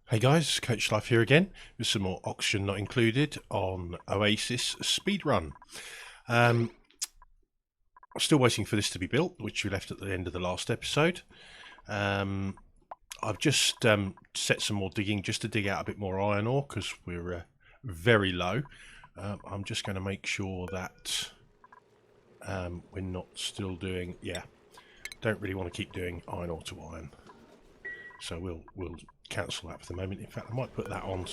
Hey guys, Coach Life here again with some more oxygen not included on Oasisse speedrun. I'm still waiting for this to be built, which we left at the end of the last episode. I've just set some more digging just to dig out a bit more iron ore because we're very low. I'm just going to make sure that we're not still doing, don't really want to keep doing iron ore to iron. So we'll cancel that for the moment. In fact, I might put that on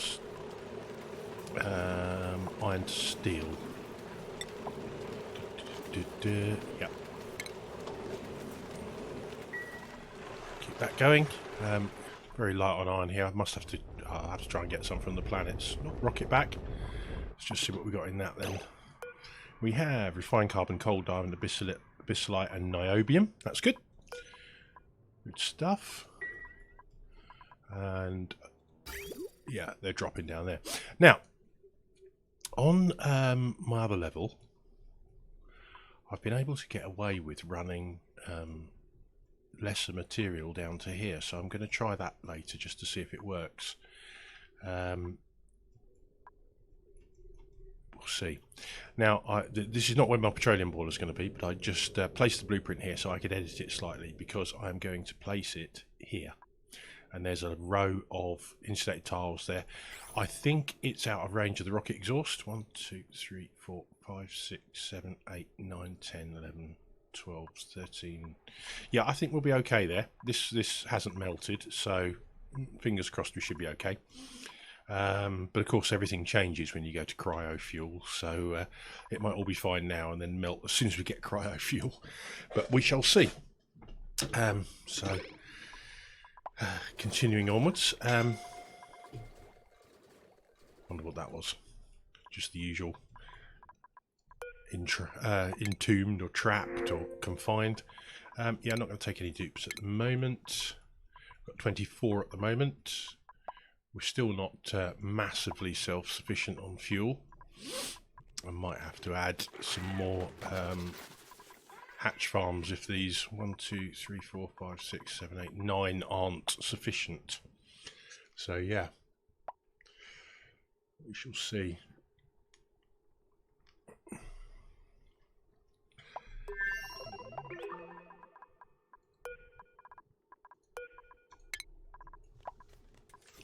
iron to steel. Yep. Keep that going. Very light on iron here. I'll have to try and get some from the planets. Rocket back. Let's just see what we got in that then. We have refined carbon, coal, diamond, abyssallite, and niobium. That's good. Good stuff. And yeah, they're dropping down there. Now, on my other level, I've been able to get away with running lesser material down to here, so I'm going to try that later just to see if it works. We'll see. Now, this is not where my petroleum boiler is going to be, but I just placed the blueprint here so I could edit it slightly because I'm going to place it here. And there's a row of insulated tiles there. I think it's out of range of the rocket exhaust. 1, 2, 3, 4, 5, 6, 7, 8, 9, 10, 11, 12, 13. Yeah, I think we'll be okay there. This hasn't melted, so fingers crossed we should be okay. But of course everything changes when you go to cryofuel, so it might all be fine now and then melt as soon as we get cryofuel. But we shall see. Continuing onwards, wonder what that was. Just the usual entombed or trapped or confined. Yeah, I'm not going to take any dupes at the moment. Got 24 at the moment. We're still not massively self-sufficient on fuel. I might have to add some more hatch farms if these 1, 2, 3, 4, 5, 6, 7, 8, 9 aren't sufficient. So yeah, we shall see.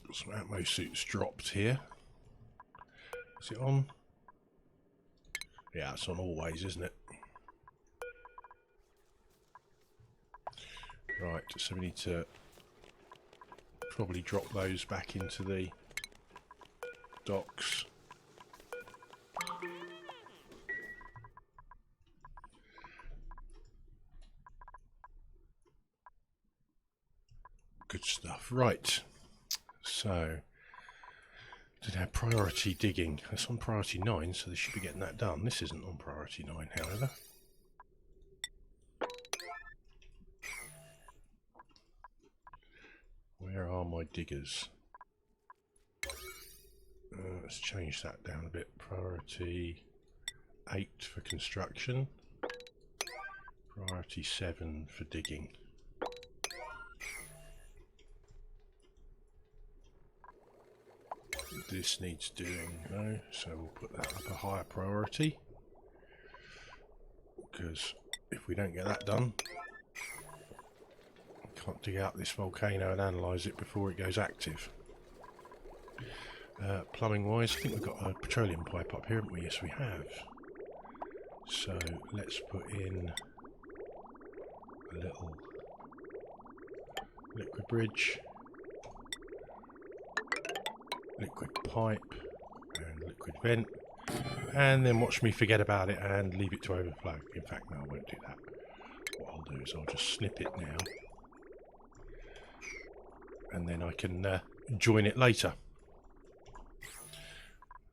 Got some atmo suits dropped here. Is it on? Yeah, it's on always, isn't it? Right, so we need to probably drop those back into the docks. Good stuff. Right, so did have priority digging. That's on priority 9, so they should be getting that done. This isn't on priority 9, however. Where are my diggers? Let's change that down a bit. Priority 8 for construction. Priority 7 for digging. This needs doing though, so we'll put that up a higher priority. Because if we don't get that done, can't dig out this volcano and analyse it before it goes active. Plumbing wise, I think we've got a petroleum pipe up here, haven't we? Yes, we have. So let's put in a little liquid bridge, liquid pipe, and liquid vent, and then watch me forget about it and leave it to overflow. In fact, no, I won't do that. What I'll do is I'll just snip it now, and then I can join it later.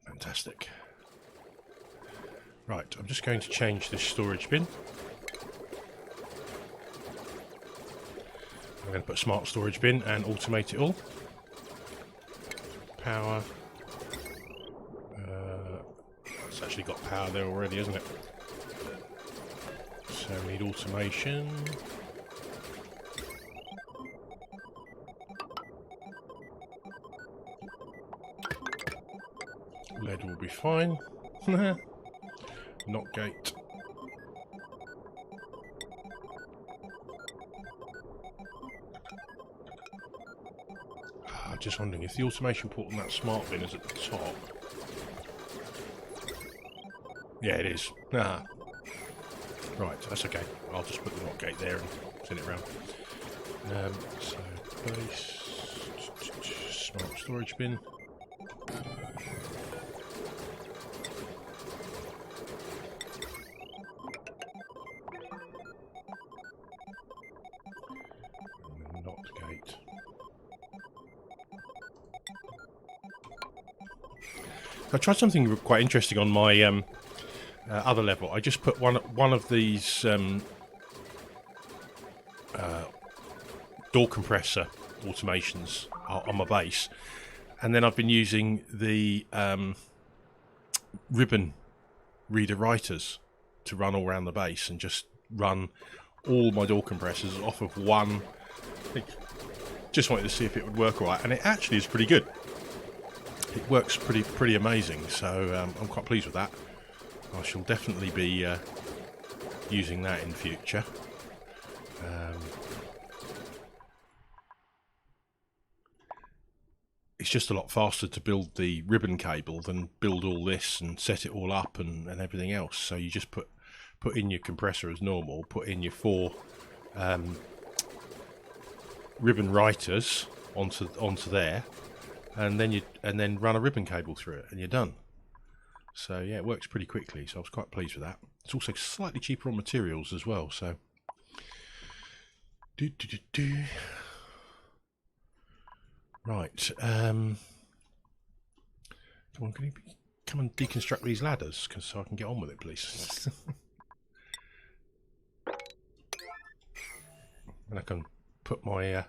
Fantastic. Right, I'm just going to change this storage bin. I'm going to put a smart storage bin and automate it all. Power. It's actually got power there already, isn't it? So we need automation. Lead will be fine. Not gate. Just wondering if the automation port on that smart bin is at the top. Yeah, it is. Ah. Right, that's okay. I'll just put the not gate there and send it around. So, base, smart storage bin. Not gate. I tried something quite interesting on my other level. I just put one of these door compressor automations on my base, and then I've been using the ribbon reader writers to run all around the base and just run all my door compressors off of one. Just wanted to see if it would work all right, and it actually is pretty good. It works pretty amazing, so I'm quite pleased with that. I shall definitely be using that in future. It's just a lot faster to build the ribbon cable than build all this and set it all up and everything else. So you just put in your compressor as normal, put in your 4 ribbon writers onto there, and then run a ribbon cable through it, and you're done. So yeah, it works pretty quickly. So I was quite pleased with that. It's also slightly cheaper on materials as well. So right, come on, can you come and deconstruct these ladders, so I can get on with it, please? And I can put my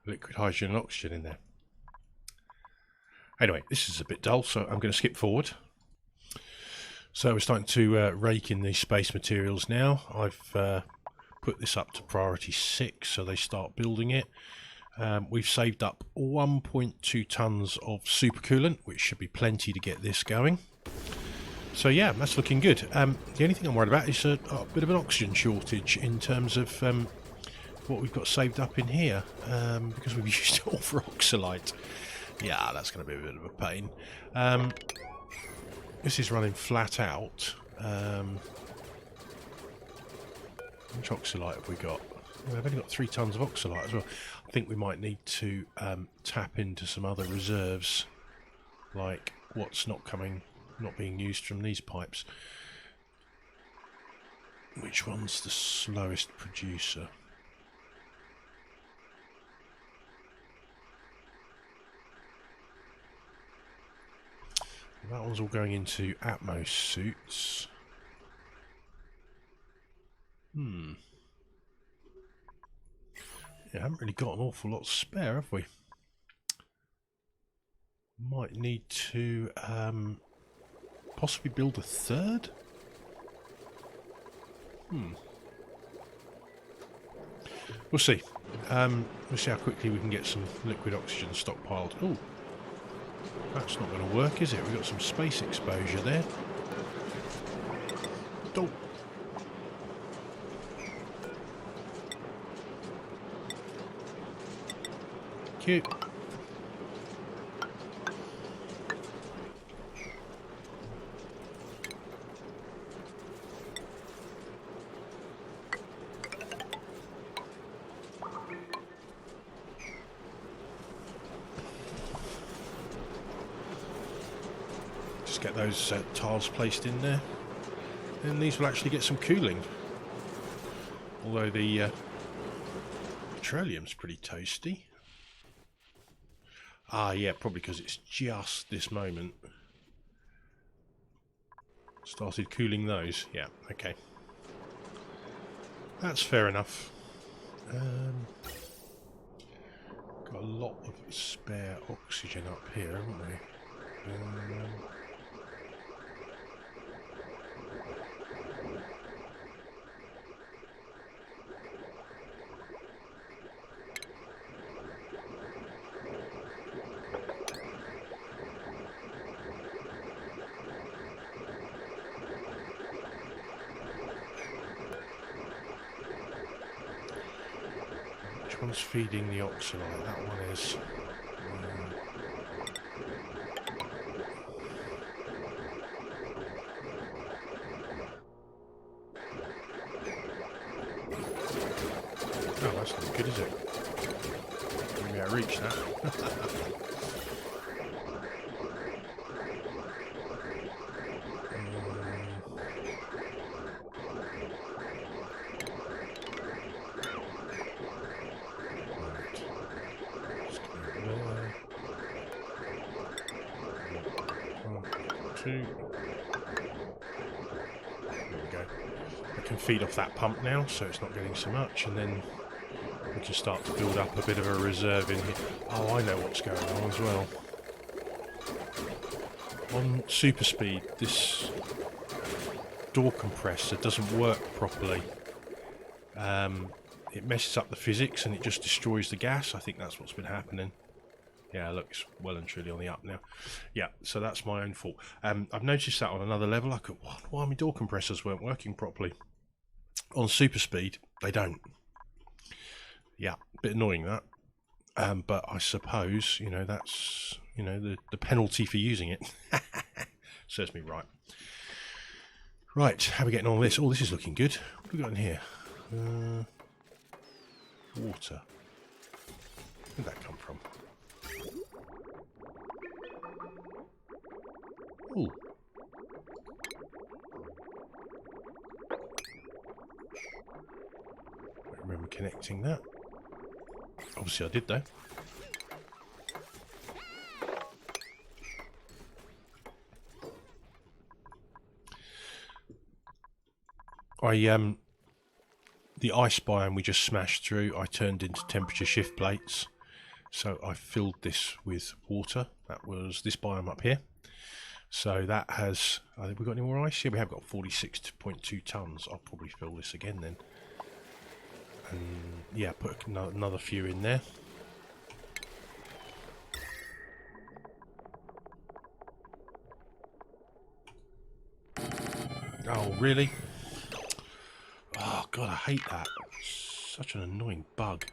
liquid hydrogen and oxygen in there. Anyway, this is a bit dull, so I'm going to skip forward. So we're starting to rake in these space materials now. I've put this up to priority 6, so they start building it. We've saved up 1.2 tons of supercoolant, which should be plenty to get this going. So yeah, that's looking good. The only thing I'm worried about is a bit of an oxygen shortage in terms of what we've got saved up in here, because we've used it all for oxalite. Yeah, that's going to be a bit of a pain. This is running flat out. Which oxalite have we got? Well, I've only got 3 tons of oxalite as well. I think we might need to tap into some other reserves, like what's not being used from these pipes. Which one's the slowest producer? That one's all going into Atmos suits. Yeah, haven't really got an awful lot spare, have we? Might need to possibly build a 3rd? We'll see. We'll see how quickly we can get some liquid oxygen stockpiled. Oh, that's not going to work, is it? We've got some space exposure there. Oh. Cute. Get those tiles placed in there, and these will actually get some cooling, although the petroleum's pretty toasty. Yeah, probably because it's just this moment started cooling those. Yeah, okay, that's fair enough. Got a lot of spare oxygen up here, haven't we? Which one's feeding the oxalate? That one is. Oh, that's not good, is it? Maybe I reach that. There we go. I can feed off that pump now, so it's not getting so much, and then we can start to build up a bit of a reserve in here. Oh, I know what's going on as well. On super speed, this door compressor doesn't work properly. It messes up the physics and it just destroys the gas. I think that's what's been happening. Yeah, it looks well and truly on the up now. Yeah, so that's my own fault. I've noticed that on another level. I could, why my door compressors weren't working properly. On super speed, they don't. Yeah, a bit annoying that. But I suppose, you know, that's, you know, the penalty for using it. Serves me right. Right, how are we getting on with this? Oh, this is looking good. What have we got in here? Water. Where did that come from? Ooh. I remember connecting that. Obviously I did though. The ice biome we just smashed through, I turned into temperature shift plates. So I filled this with water. That was this biome up here. So that has, I think we got any more ice? Yeah, we have got 46.2 tons. I'll probably fill this again then. And yeah, put another few in there. Oh, really? Oh, God, I hate that. Such an annoying bug.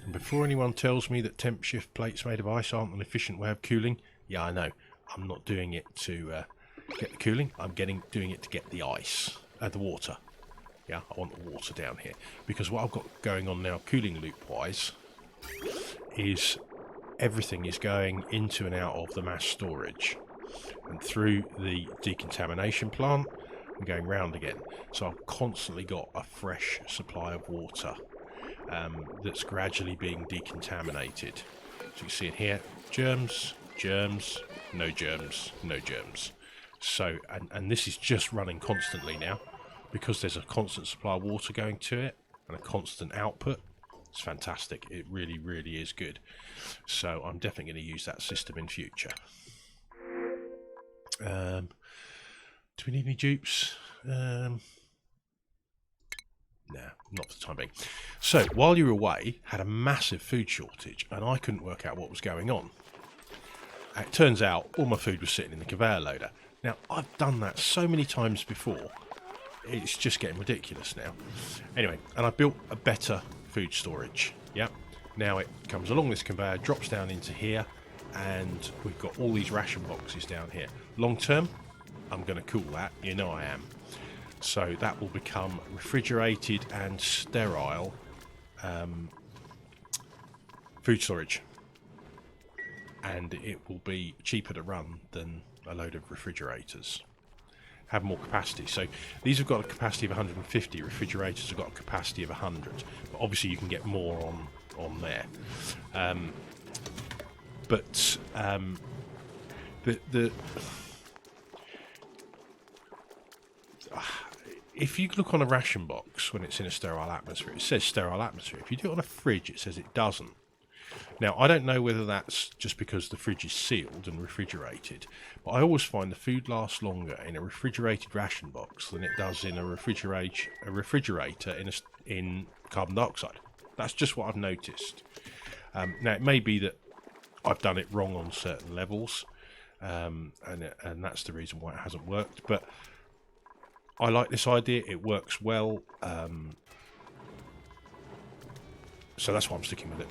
And before anyone tells me that temp shift plates made of ice aren't an efficient way of cooling, yeah, I know. I'm not doing it to get the cooling. I'm doing it to get the ice, the water. Yeah, I want the water down here. Because what I've got going on now, cooling loop-wise, is everything is going into and out of the mass storage and through the decontamination plant and going round again. So I've constantly got a fresh supply of water that's gradually being decontaminated. So you see in here, germs, germs, no germs, no germs. So, and this is just running constantly now. Because there's a constant supply of water going to it and a constant output, it's fantastic. It really, really is good. So I'm definitely going to use that system in future. Do we need any dupes? Nah, not for the time being. So while you were away, had a massive food shortage and I couldn't work out what was going on. It turns out all my food was sitting in the conveyor loader. Now, I've done that so many times before. It's just getting ridiculous now. Anyway, and I built a better food storage. Yeah. Now it comes along this conveyor, drops down into here, and we've got all these ration boxes down here. Long term, I'm going to cool that. You know I am. So that will become refrigerated and sterile food storage. And it will be cheaper to run than a load of refrigerators. Have more capacity. So these have got a capacity of 150. Refrigerators have got a capacity of 100. But obviously you can get more on there. If you look on a ration box when it's in a sterile atmosphere, it says sterile atmosphere. If you do it on a fridge, it says it doesn't. Now, I don't know whether that's just because the fridge is sealed and refrigerated, but I always find the food lasts longer in a refrigerated ration box than it does in a refrigerator in carbon dioxide. That's just what I've noticed. Now, it may be that I've done it wrong on certain levels, and that's the reason why it hasn't worked. But I like this idea. It works well. So that's why I'm sticking with it.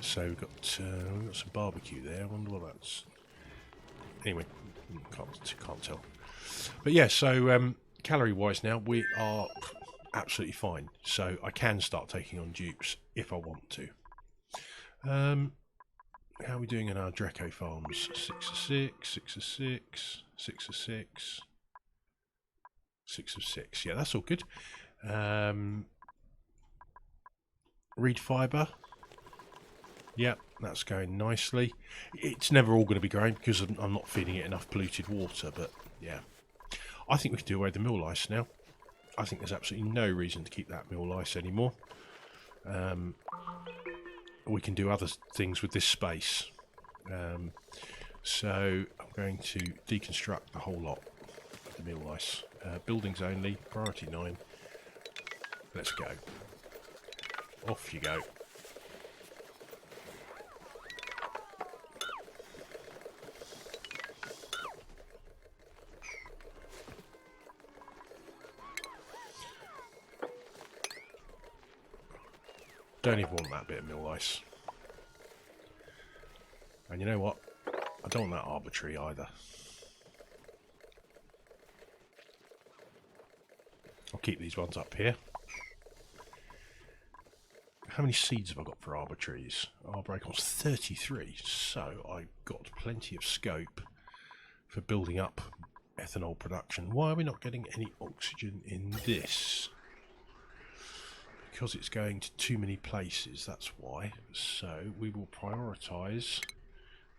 So we've got some barbecue there. I wonder what that's... Anyway, can't tell. But yeah, so calorie-wise now, we are absolutely fine. So I can start taking on dupes if I want to. How are we doing in our Draco farms? 6 of 6, 6 of 6, 6 of 6, 6 of 6. Yeah, that's all good. Reed fibre. Yep, that's going nicely. It's never all going to be growing because I'm not feeding it enough polluted water, but yeah. I think we can do away with the mill lice now. I think there's absolutely no reason to keep that mill lice anymore. We can do other things with this space. So I'm going to deconstruct the whole lot of the mill lice. Buildings only, priority 9. Let's go. Off you go. Don't even want that bit of mill ice. And you know what? I don't want that arbitrary either. I'll keep these ones up here. How many seeds have I got for arbitraries? Arbor acorns 33, so I've got plenty of scope for building up ethanol production. Why are we not getting any oxygen in this? Because it's going to too many places, that's why. So we will prioritise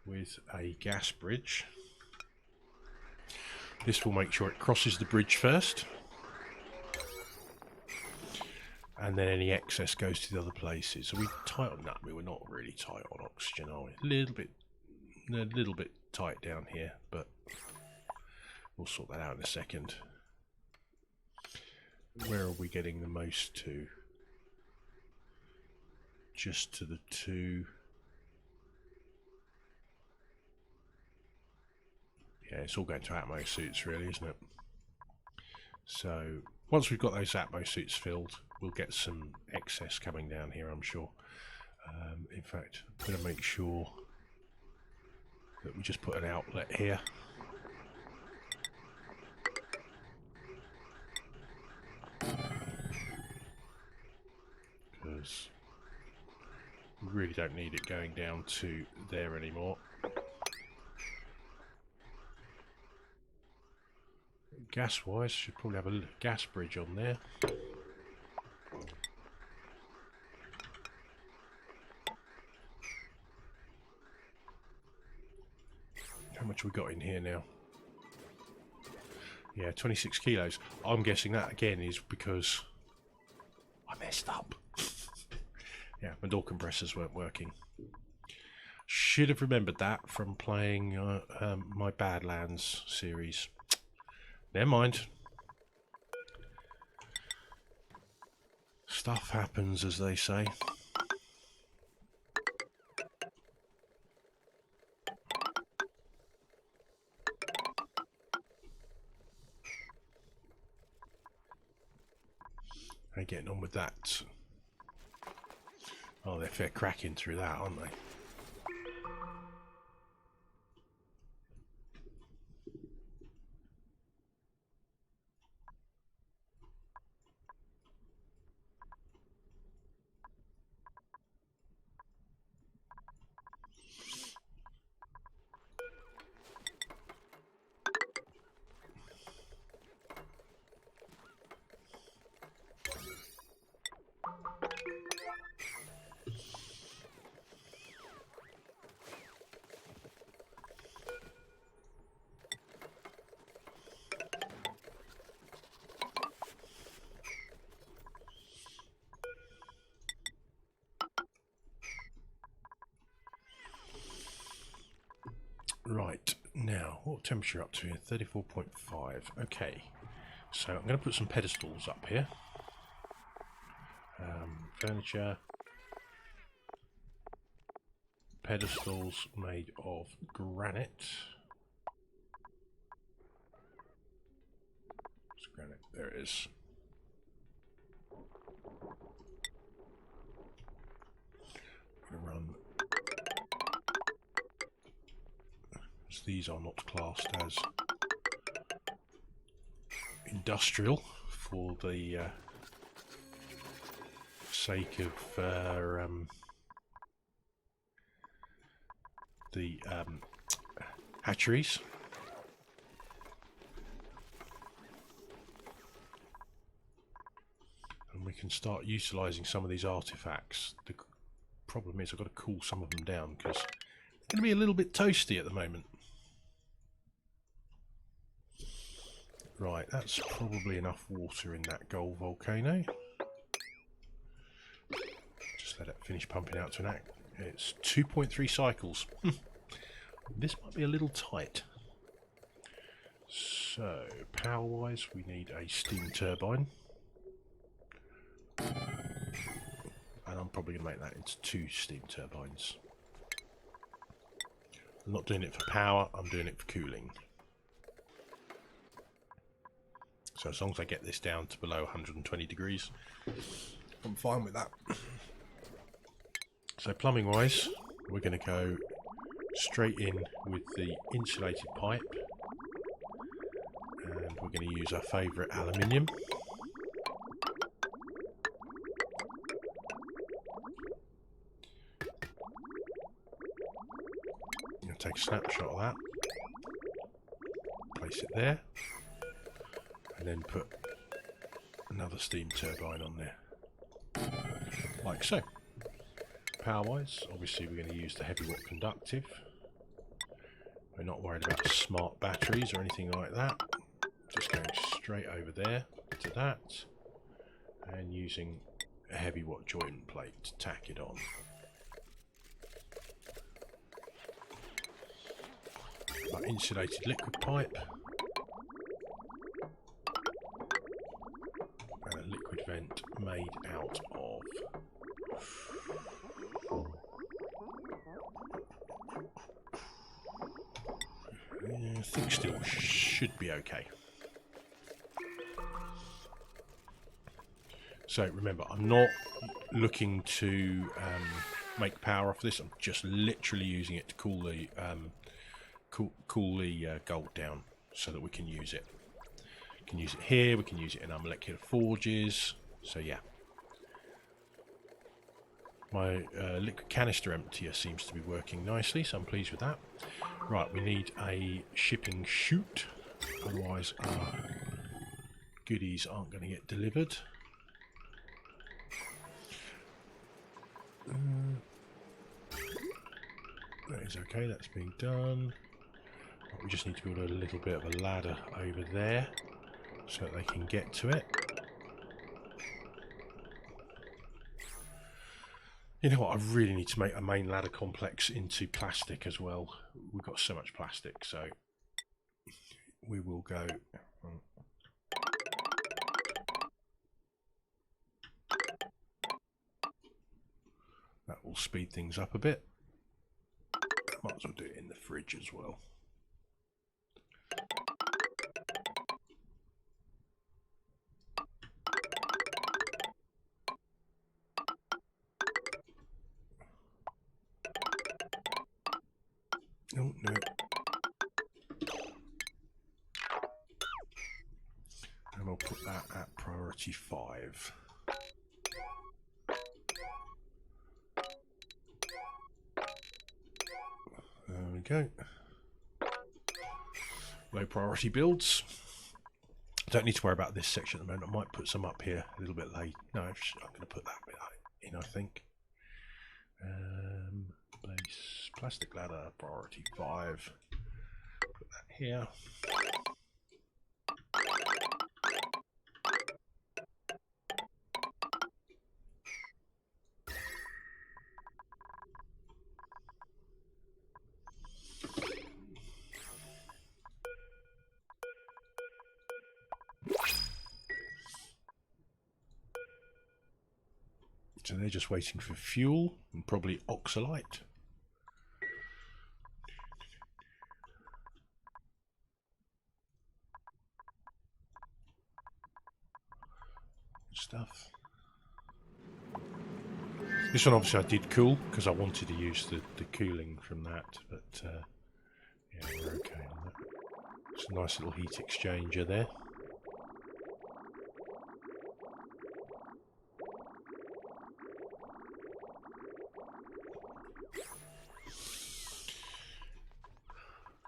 with a gas bridge. This will make sure it crosses the bridge first. And then any excess goes to the other places. Are we tight on that? We're not really tight on oxygen, are we? A little bit tight down here, but we'll sort that out in a second. Where are we getting the most to? Just to the 2. Yeah, it's all going to atmo suits really, isn't it? So once we've got those atmo suits filled, we'll get some excess coming down here, I'm sure. In fact, I'm going to make sure that we just put an outlet here. Because we really don't need it going down to there anymore. Gas wise, should probably have a gas bridge on there. How much we got in here now? Yeah, 26 kilos. I'm guessing that again is because I messed up. Yeah, my door compressors weren't working. Should have remembered that from playing my Badlands series. Never mind. Stuff happens, as they say. How are you getting on with that? Oh, they're fair cracking through that, aren't they? Right, now, what temperature up to here? 34.5. Okay, so I'm going to put some pedestals up here. furniture. Pedestals made of granite. It's granite. There it is. I'm going to run. As these are not classed as industrial for the sake of the hatcheries. And we can start utilising some of these artifacts. The problem is I've got to cool some of them down because it's going to be a little bit toasty at the moment. Right, that's probably enough water in that gold volcano. Just let it finish pumping out to an act. It's 2.3 cycles. This might be a little tight. So, power-wise, we need a steam turbine. And I'm probably going to make that into 2 steam turbines. I'm not doing it for power, I'm doing it for cooling. So as long as I get this down to below 120 degrees, I'm fine with that. So plumbing wise, we're going to go straight in with the insulated pipe. And we're going to use our favourite aluminium. I'm going to take a snapshot of that. Place it there. And then put another steam turbine on there, like so. Power wise, obviously we're going to use the heavy watt conductive. We're not worried about smart batteries or anything like that. Just going straight over there to that and using a heavy watt joint plate to tack it on. Our insulated liquid pipe. And a liquid vent made out of I think steel should be okay. So remember, I'm not looking to make power off this. I'm just literally using it to cool the cool the gold down so that we can use it. We can use it here, we can use it in our molecular forges. So yeah. My liquid canister emptier seems to be working nicely, so I'm pleased with that. Right, we need a shipping chute, otherwise our goodies aren't going to get delivered. That is okay, that's being done. We just need to build a little bit of a ladder over there so that they can get to it. You know what, I really need to make a main ladder complex into plastic as well. We've got so much plastic, so we will go. That will speed things up a bit. Might as well do it in the fridge as well. Oh, no. And I'll put that at priority 5. There we go. Low priority builds. Don't need to worry about this section at the moment. I might put some up here a little bit late. No, I'm going to put that bit in, I think. Base plastic ladder, priority 5. Put that here. So So they're just waiting for fuel and probably oxalite. Stuff. This one obviously I did cool because I wanted to use the cooling from that, but yeah, we're okay on that. It's a nice little heat exchanger there.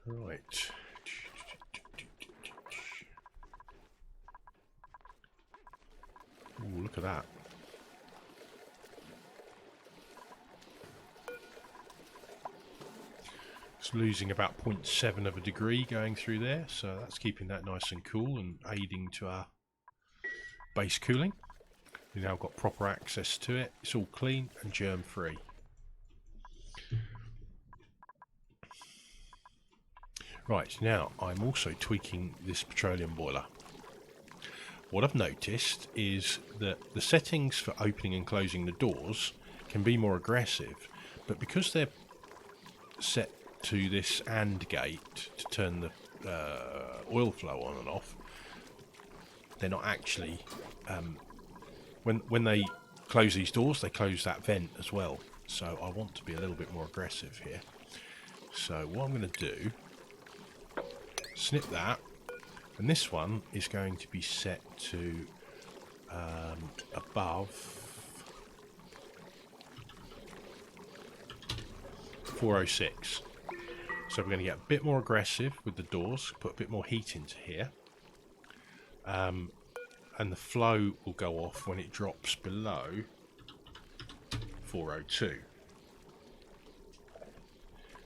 Right. Ooh, look at that. It's losing about 0.7 of a degree going through there, so that's keeping that nice and cool and aiding to our base cooling. We've now got proper access to it. It's all clean and germ free. Right, now I'm also tweaking this petroleum boiler. What I've noticed is that the settings for opening and closing the doors can be more aggressive, but because they're set to this AND gate to turn the oil flow on and off, they're not actually when they close these doors, they close that vent as well. So I want to be a little bit more aggressive here. So what I'm going to do, snip that, and this one is going to be set to above 406. So we're going to get a bit more aggressive with the doors, put a bit more heat into here, and the flow will go off when it drops below 402.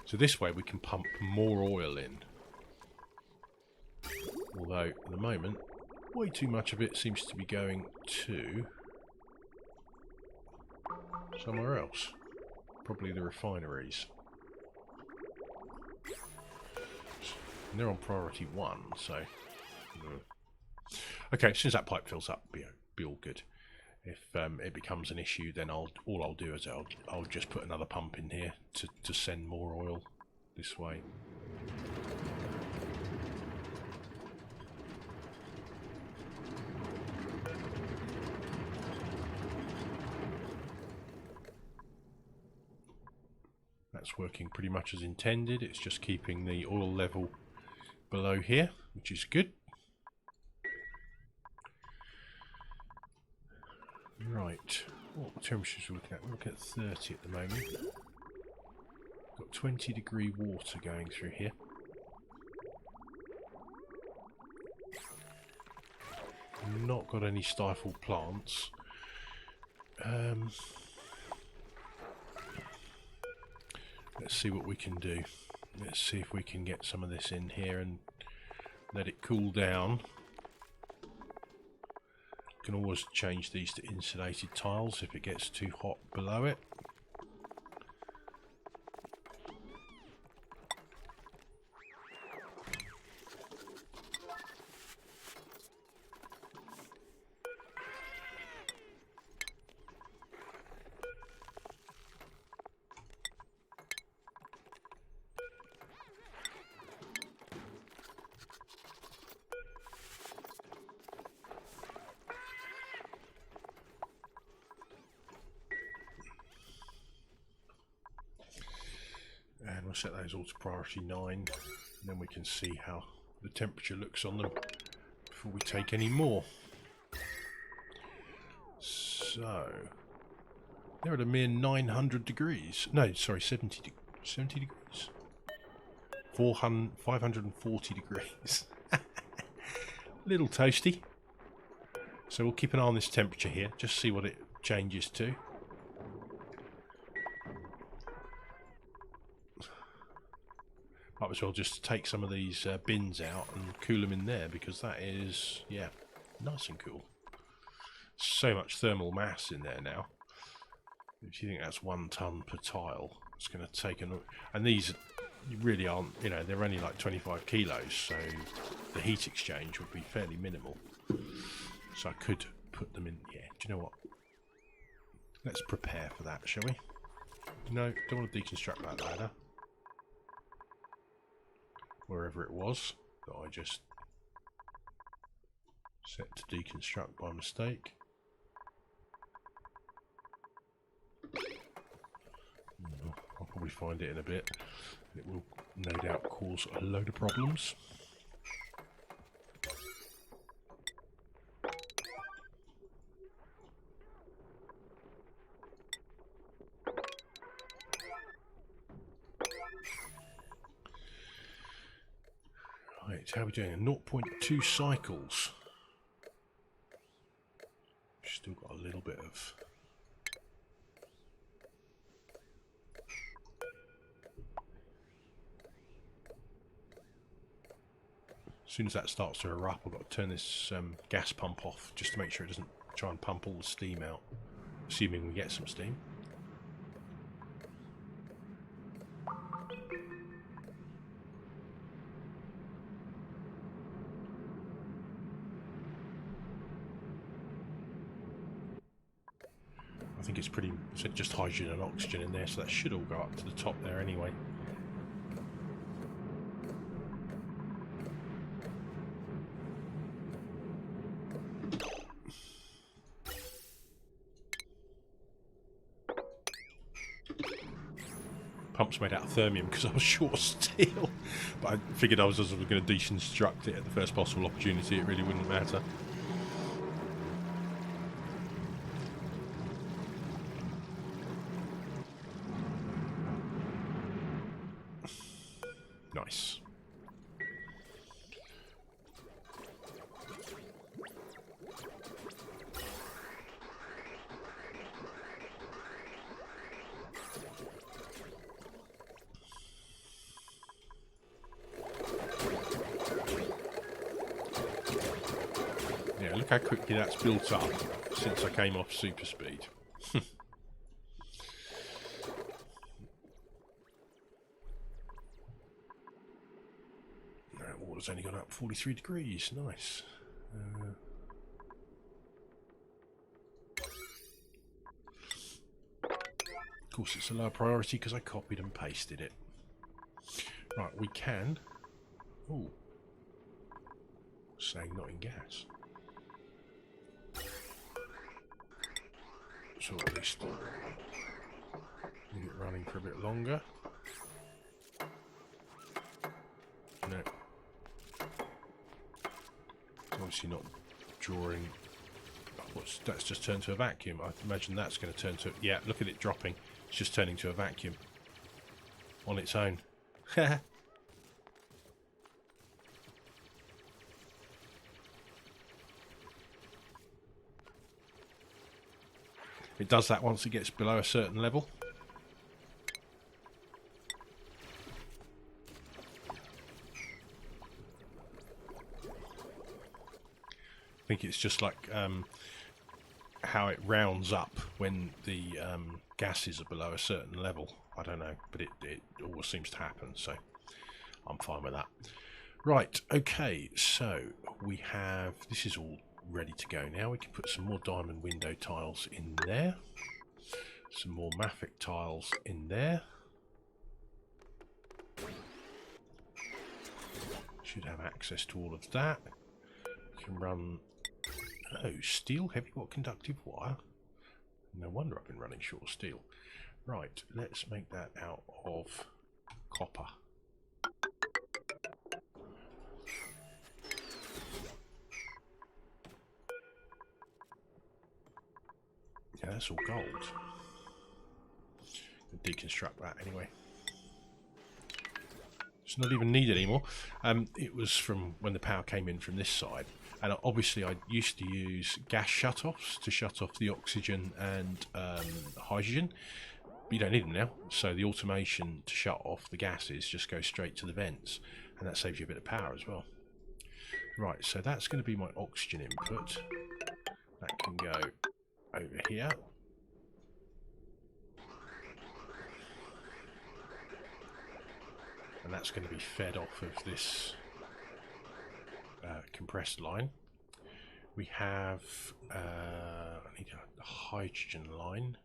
So this way we can pump more oil in. Although at the moment, way too much of it seems to be going to somewhere else. Probably the refineries. And they're on priority 1, so... Okay, as soon as that pipe fills up, be all good. If it becomes an issue, then all I'll do is I'll just put another pump in here to send more oil this way. That's working pretty much as intended. It's just keeping the oil level below here, which is good. Right, what temperatures are we looking at? We're looking at 30 at the moment. Got 20-degree water going through here. Not got any stifled plants. Let's see what we can do. Let's see if we can get some of this in here and let it cool down. Can always change these to insulated tiles if it gets too hot below it. And we'll set those all to priority 9, and then we can see how the temperature looks on them before we take any more. So they're at a mere 900 degrees. No, sorry, 70 degrees. 540 degrees. Little toasty. So we'll keep an eye on this temperature here, just see what it changes to. Might as well just take some of these bins out and cool them in there, because that is, yeah, nice and cool. So much thermal mass in there now. If you think that's 1 ton per tile, it's going to take and these really aren't, you know, they're only like 25 kilos, so the heat exchange would be fairly minimal. So I could put them in, yeah, do you know what? Let's prepare for that, shall we? No, don't want to deconstruct that ladder. Wherever it was that I just set to deconstruct by mistake. I'll probably find it in a bit. It will no doubt cause a load of problems. Right, how are we doing? 0.2 cycles. Still got a little bit of... As soon as that starts to erupt, I've got to turn this gas pump off just to make sure it doesn't try and pump all the steam out, assuming we get some steam. I think it's pretty, so just hydrogen and oxygen in there, so that should all go up to the top there anyway. Pump's made out of thermium because I was short of steel, but I figured I was going to deconstruct it at the first possible opportunity. It really wouldn't matter. Nice. Yeah, look how quickly that's built up since I came off super speed. That water's only gone up 43 degrees. Nice. Of course, it's a lower priority because I copied and pasted it. Right, we can... Ooh. Saying not in gas. So at least leave it running for a bit longer. No. It's obviously not drawing... that's just turned to a vacuum. I imagine that's going to turn to... Yeah, look at it dropping. It's just turning to a vacuum. On its own. It does that once it gets below a certain level. I think it's just like how it rounds up when the gases are below a certain level. I don't know, but it always seems to happen, so I'm fine with that. Right, okay, so we have... This is all ready to go now. We can put some more diamond window tiles in there, some more mafic tiles in there. Should have access to all of that. We can run... Oh, steel heavy what conductive wire. No wonder I've been running short of steel. Right, let's make that out of copper. Yeah, that's all gold. Deconstruct that anyway. It's not even needed anymore. It was from when the power came in from this side, and obviously I used to use gas shut-offs to shut off the oxygen and hydrogen. But you don't need them now, so the automation to shut off the gases just goes straight to the vents, and that saves you a bit of power as well. Right, so that's going to be my oxygen input. That can go over here. And that's going to be fed off of this compressed line. We have I need a hydrogen line.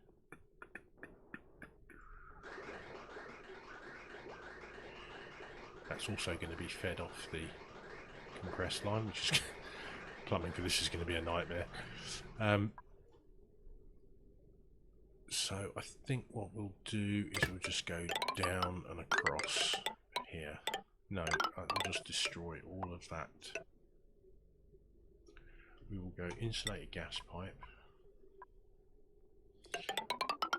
That's also going to be fed off the compressed line, which is plumbing for this is going to be a nightmare. So I think what we'll do is we'll just go down and across here. No, I'll just destroy all of that. We will go insulated gas pipe.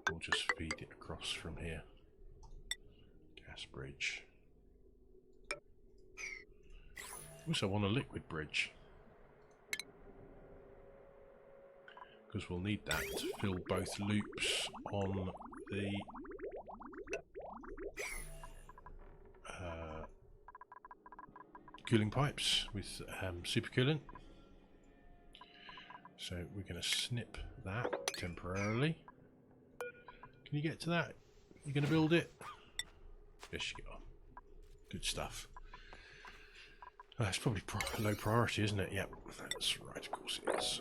We'll just feed it across from here. Gas bridge. Also want a liquid bridge, because we'll need that to fill both loops on the cooling pipes with supercoolant. So we're going to snip that temporarily. Can you get to that? You going to build it? Yes, you are. Good stuff. It's probably low priority, isn't it? Yep, that's right, of course it is.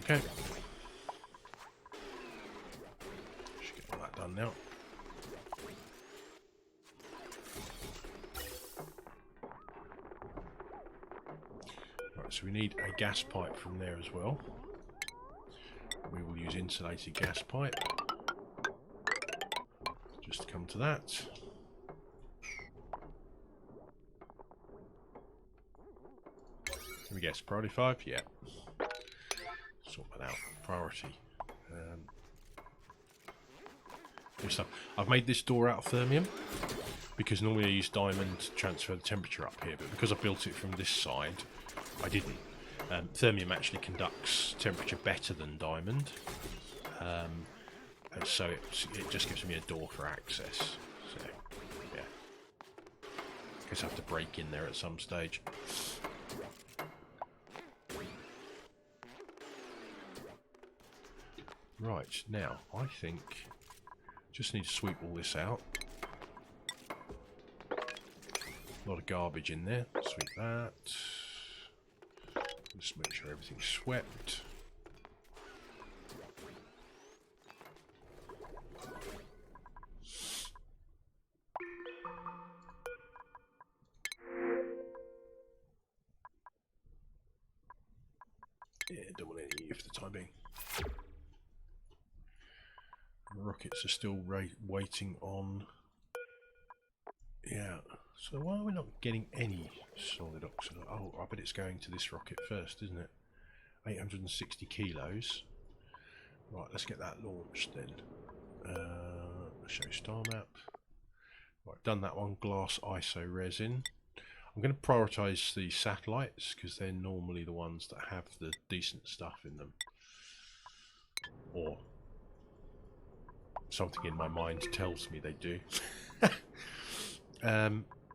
Okay. Should get all that done now. Right, so we need a gas pipe from there as well. We will use insulated gas pipe. Just to come to that. Can we guess? Priority 5? Yeah. Sort that out. Priority. Good stuff. I've made this door out of thermium because normally I use diamond to transfer the temperature up here, but because I built it from this side, I didn't. Thermium actually conducts temperature better than diamond, and so it just gives me a door for access. So, yeah. Guess I have to break in there at some stage. Right, now, I think just need to sweep all this out. A lot of garbage in there. Sweep that. Just make sure everything's swept. Yeah, don't want any for the time being. The rockets are still waiting on. Yeah, so why are we not getting any solid oxide? Oh, I bet it's going to this rocket first, isn't it? 860 kilos. Right, let's get that launched then. Show star map. Right, done that one. Glass iso resin. I'm going to prioritise the satellites because they're normally the ones that have the decent stuff in them. Or something in my mind tells me they do.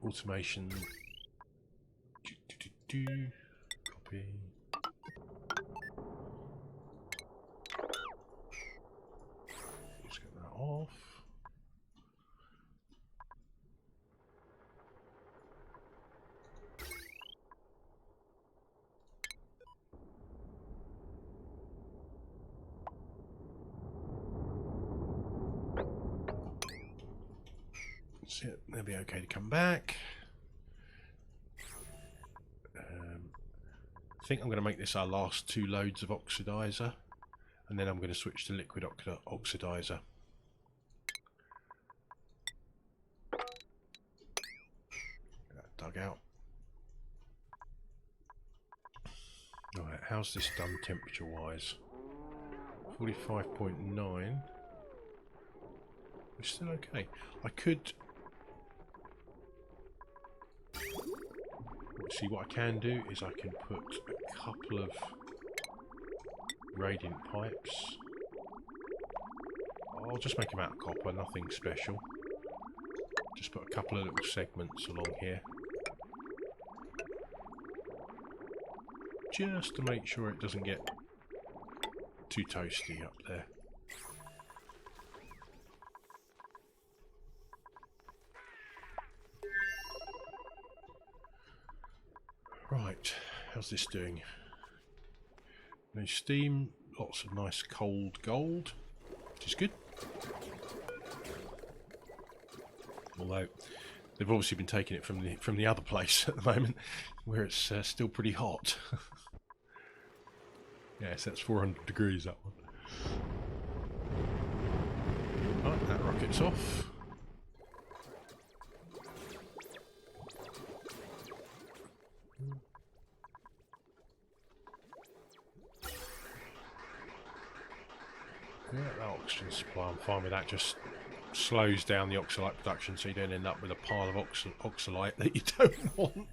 Automation. Copy. Let's get that off. That's it. They'll be okay to come back. I think I'm going to make this our last 2 loads of oxidizer, and then I'm going to switch to liquid oxidizer. Get that dug out. Right, how's this done temperature wise? 45.9. It's still okay. I could see what I can do is I can put a couple of radiant pipes. I'll just make them out of copper, nothing special. Just put a couple of little segments along here, just to make sure it doesn't get too toasty up there. Right, how's this doing? No steam, lots of nice cold gold, which is good. Although they've obviously been taking it from the other place at the moment, where it's still pretty hot. Yes, that's 400 degrees, that one. Right, that rocket's off. Yeah, that oxygen supply, I'm fine with that. Just slows down the oxalate production, so you don't end up with a pile of oxalate that you don't want.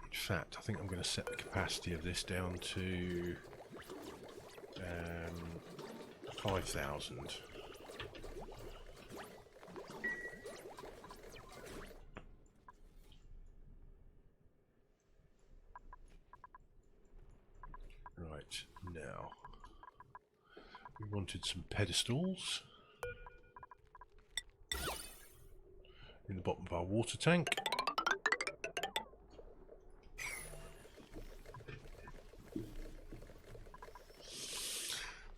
In fact, I think I'm going to set the capacity of this down to 5,000. Right, now we wanted some pedestals in the bottom of our water tank.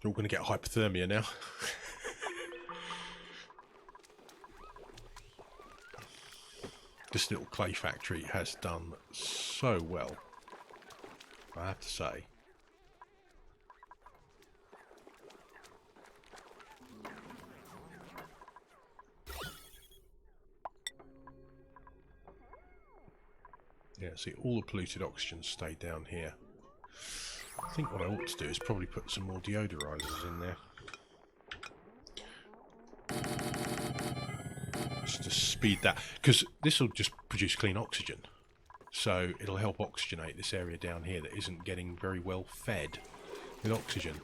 They're all going to get hypothermia now. This little clay factory has done so well, I have to say. Yeah, see, all the polluted oxygen stayed down here. I think what I ought to do is probably put some more deodorizers in there. Just to speed that, because this will just produce clean oxygen. So it'll help oxygenate this area down here that isn't getting very well fed with oxygen.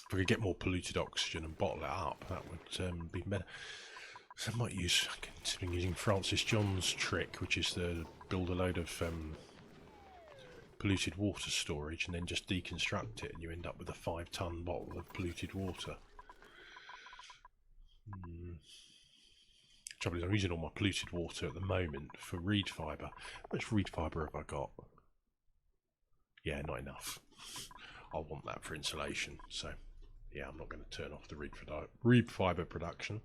If we could get more polluted oxygen and bottle it up, that would be better. So I might use, I've been using Francis John's trick, which is to build a load of polluted water storage and then just deconstruct it, and you end up with a 5-ton bottle of polluted water. Trouble is, I'm using all my polluted water at the moment for reed fibre. How much reed fibre have I got? Yeah, not enough. I'll want that for insulation, so yeah, I'm not going to turn off the reed fibre production.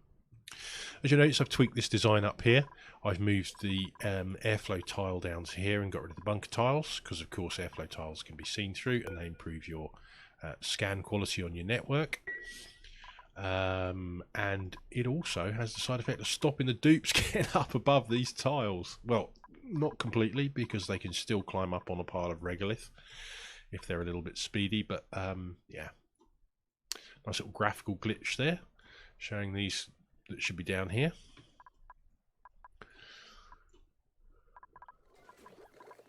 As you notice, I've tweaked this design up here. I've moved the airflow tile down to here and got rid of the bunker tiles, because of course airflow tiles can be seen through and they improve your scan quality on your network. And it also has the side effect of stopping the dupes getting up above these tiles. Well, not completely, because they can still climb up on a pile of regolith if they're a little bit speedy, but yeah. Nice little graphical glitch there, showing these that should be down here.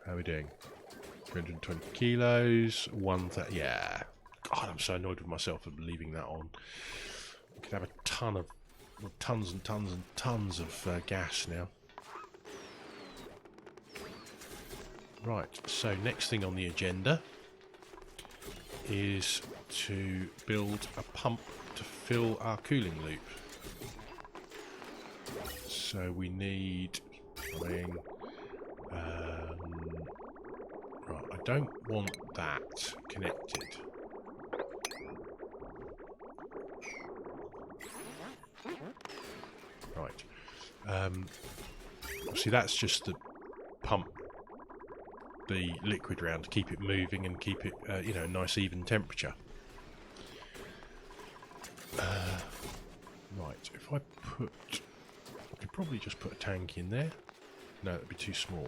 How are we doing? 320 kilos, yeah. God, I'm so annoyed with myself for leaving that on. We could have a ton of, well, tons and tons and tons of gas now. Right, so next thing on the agenda is to build a pump to fill our cooling loop. So we need, right, I don't want that connected. Right, see, that's just to pump the liquid round to keep it moving and keep it, you know, nice even temperature. Right, if I could probably just put a tank in there. No, that'd be too small.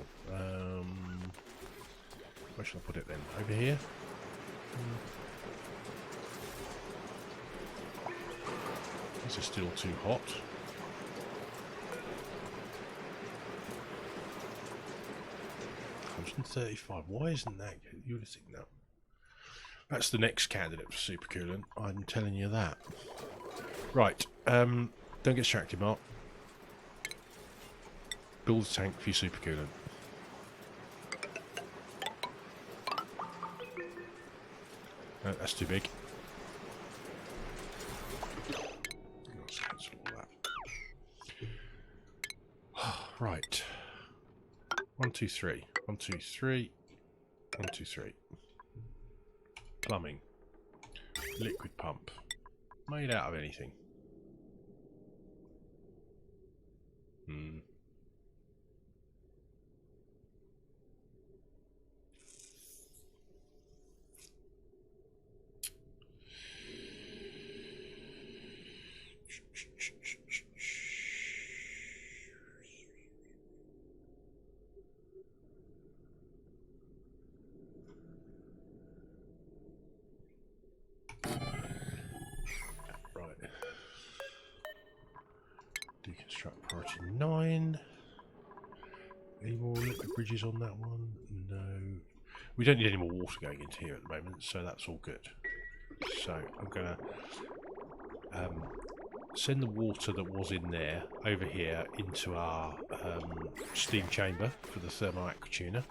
Where should I put it then? Over here? These are still too hot. 135. Why isn't that good? You would think no. That's the next candidate for supercoolant. I'm telling you that. Right. Don't get distracted, Mark. build a tank for your supercoolant. No, that's too big. Let's cancel all that. Right. 1, 2, 3. 1, 2, 3. 1, 2, 3. Plumbing. Liquid pump. Made out of anything. Deconstruct priority 9. Any more liquid bridges on that one? No. We don't need any more water going into here at the moment, so that's all good. So I'm going to send the water that was in there over here into our steam chamber for the thermal aquatuner.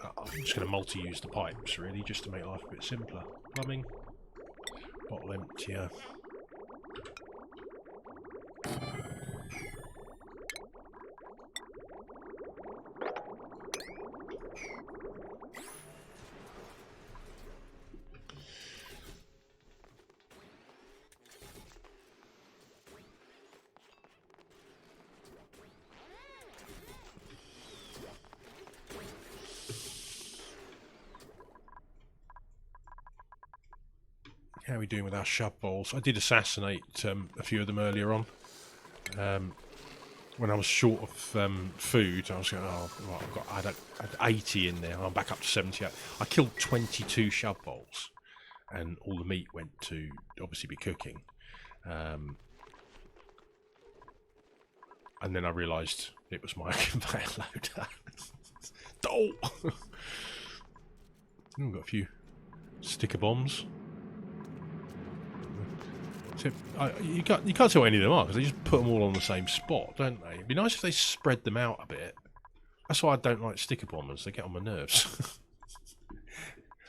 I'm just going to multi-use the pipes really, just to make life a bit simpler. Plumbing, bottle emptier. How are we doing with our shove bowls? I did assassinate a few of them earlier on. When I was short of food, I was going, oh, right, I had 80 in there. I'm back up to 78. I killed 22 shove bowls, and all the meat went to obviously be cooking. And then I realised it was my conveyor loader. Oh! We've got a few sticker bombs. So, you can't tell what any of them are because they just put them all on the same spot, don't they? It'd be nice if they spread them out a bit. That's why I don't like sticker bombers. They get on my nerves.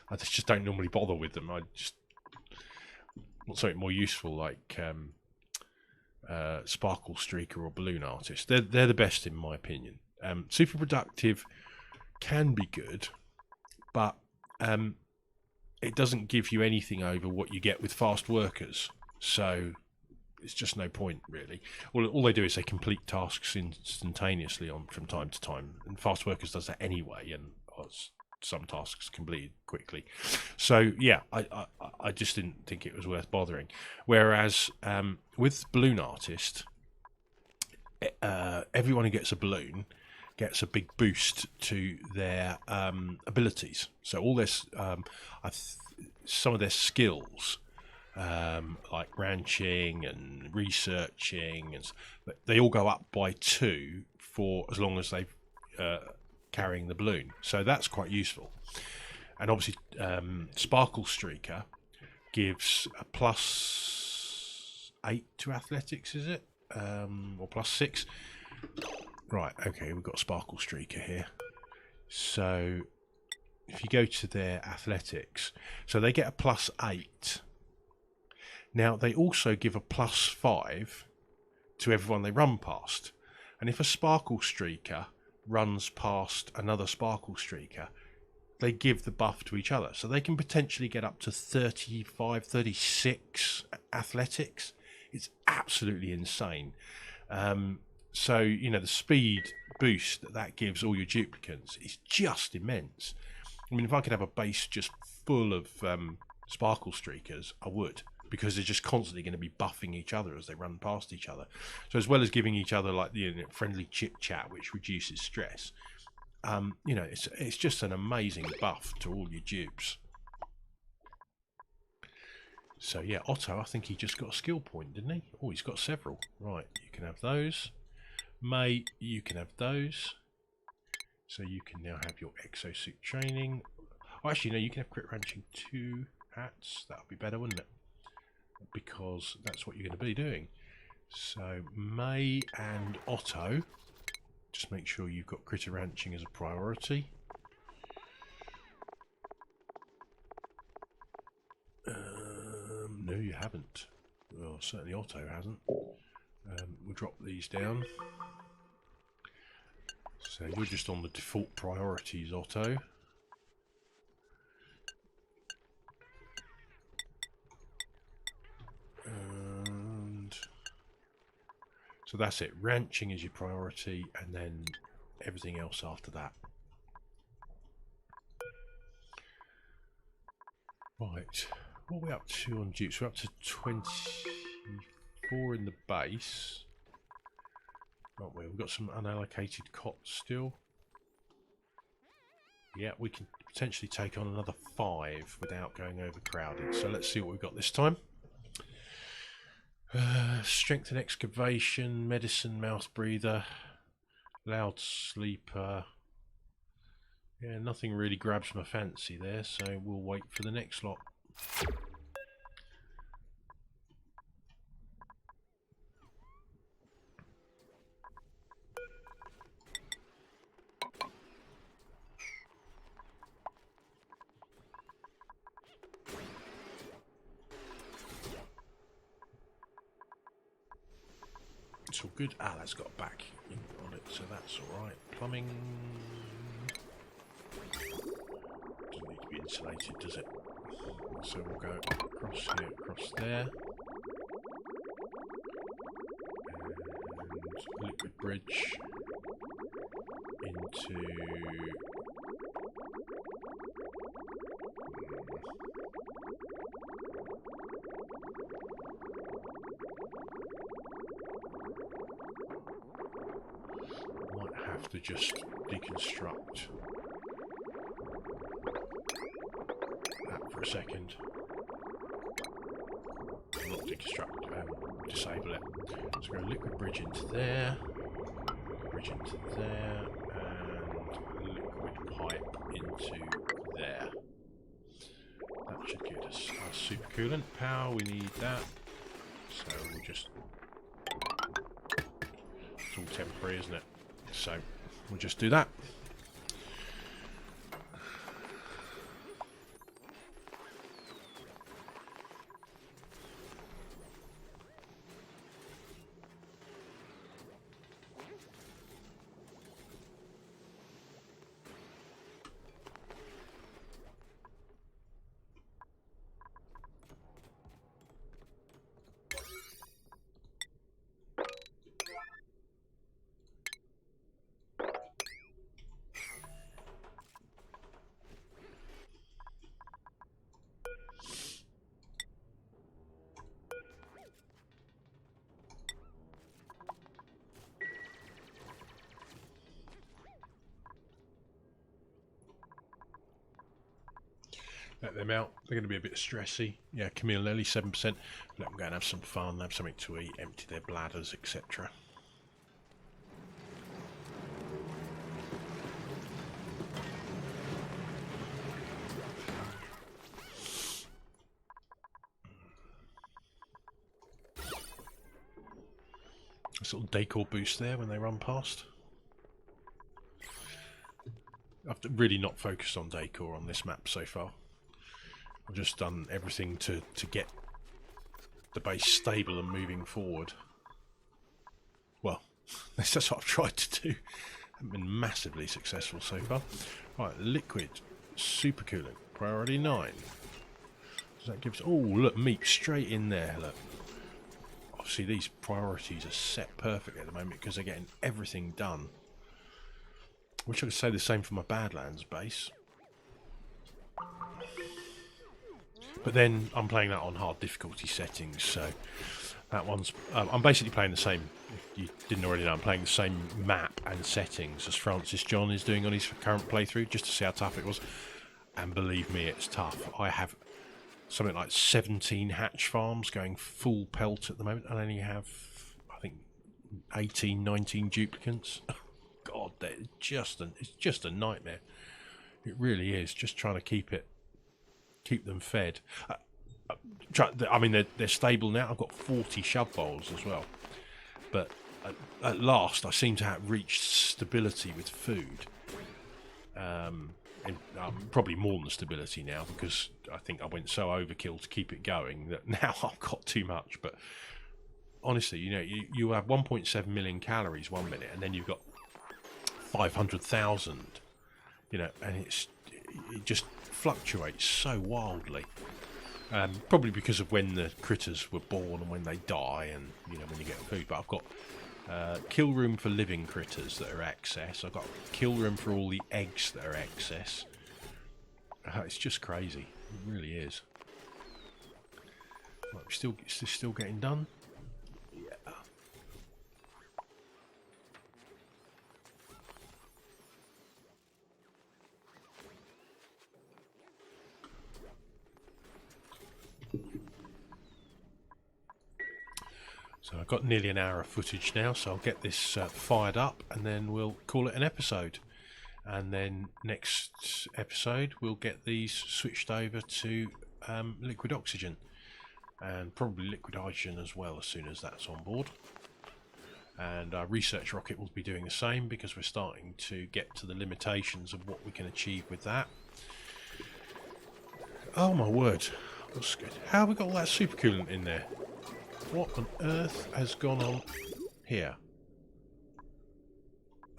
I just don't normally bother with them. I just want something more useful like Sparkle Streaker or Balloon Artist. They're the best in my opinion. Super Productive can be good, but it doesn't give you anything over what you get with Fast Workers. So it's just no point really. All they do is they complete tasks instantaneously from time to time, and Fast Workers does that anyway, and some tasks completed quickly. So yeah, I just didn't think it was worth bothering. Whereas with Balloon Artist, everyone who gets a balloon gets a big boost to their abilities. So all this, some of their skills. Like ranching and researching, and they all go up by 2 for as long as they've carrying the balloon. So that's quite useful. And obviously, Sparkle Streaker gives a +8 to athletics, is it? Or +6? Right. Okay, we've got Sparkle Streaker here. So if you go to their athletics, so they get a +8. Now, they also give a +5 to everyone they run past. And if a Sparkle Streaker runs past another Sparkle Streaker, they give the buff to each other. So they can potentially get up to 35, 36 athletics. It's absolutely insane. So, you know, the speed boost that gives all your duplicants is just immense. I mean, if I could have a base just full of Sparkle Streakers, I would. Because they're just constantly going to be buffing each other as they run past each other. So as well as giving each other like the friendly chit chat, which reduces stress, you know, it's just an amazing buff to all your dupes. So yeah, Otto, I think he just got a skill point, didn't he? Oh, he's got several. Right, you can have those. May, you can have those. So you can now have your exosuit training. Oh, actually, no, you can have crit ranching 2 hats. That would be better, wouldn't it? Because that's what you're going to be doing. So May and Otto Just make sure you've got critter ranching as a priority. No, you haven't. Well, certainly Otto hasn't. We'll drop these down. So you're just on the default priorities, Otto. And so that's it. Ranching is your priority, and then everything else after that. Right. What are we up to on dupes? We're up to 24 in the base. Aren't we? We've got some unallocated cots still. Yeah, we can potentially take on another 5 without going overcrowded. So let's see what we've got this time. Strength and excavation, medicine, mouth breather, loud sleeper. Yeah, nothing really grabs my fancy there, so we'll wait for the next lot. It's all good. Ah, that's got a back on it, so that's alright. Plumbing doesn't need to be insulated, does it? So we'll go across here, across there. And liquid bridge into... might have to just deconstruct that for a second. Not deconstruct, disable it. So we're going to liquid bridge into there, bridge into there, and liquid pipe into there. That should get us our super coolant power. We need that. So we'll just... it's all temporary, isn't it? So we'll just do that. Let them out. They're going to be a bit stressy. Yeah, Camille Lily, 7%. Let them go and have some fun, have something to eat, empty their bladders, etc. A sort of decor boost there when they run past. I've really not focused on decor on this map so far. I've just done everything to get the base stable and moving forward. Well, that's what I've tried to do. Haven't been massively successful so far. Right, liquid, super coolant, priority 9. Does that give us... oh, look, meat straight in there, look. Obviously these priorities are set perfectly at the moment because they're getting everything done. Wish I could say the same for my Badlands base. But then I'm playing that on hard difficulty settings, so that one's... I'm basically playing the same, if you didn't already know, I'm playing the same map and settings as Francis John is doing on his current playthrough, just to see how tough it was. And believe me, it's tough. I have something like 17 hatch farms going full pelt at the moment. I only have, I think, 18, 19 duplicants. God, it's just a nightmare. It really is, just trying to keep them fed. I mean, they're stable now. I've got 40 shove bowls as well, but at last I seem to have reached stability with food. And probably more than stability now, because I think I went so overkill to keep it going that now I've got too much. But honestly, you know, you have 1.7 million calories 1 minute, and then you've got 500,000, you know, and it just fluctuates so wildly. Probably because of when the critters were born and when they die, and you know, when you get food. But I've got kill room for living critters that are excess. I've got kill room for all the eggs that are excess. It's just crazy. It really is. Right, still getting done. Yeah. So I've got nearly an hour of footage now, so I'll get this fired up and then we'll call it an episode. And then next episode we'll get these switched over to liquid oxygen, and probably liquid hydrogen as well as soon as that's on board. And our research rocket will be doing the same, because we're starting to get to the limitations of what we can achieve with that. Oh my word, that's good. How have we got all that supercoolant in there? What on earth has gone on here?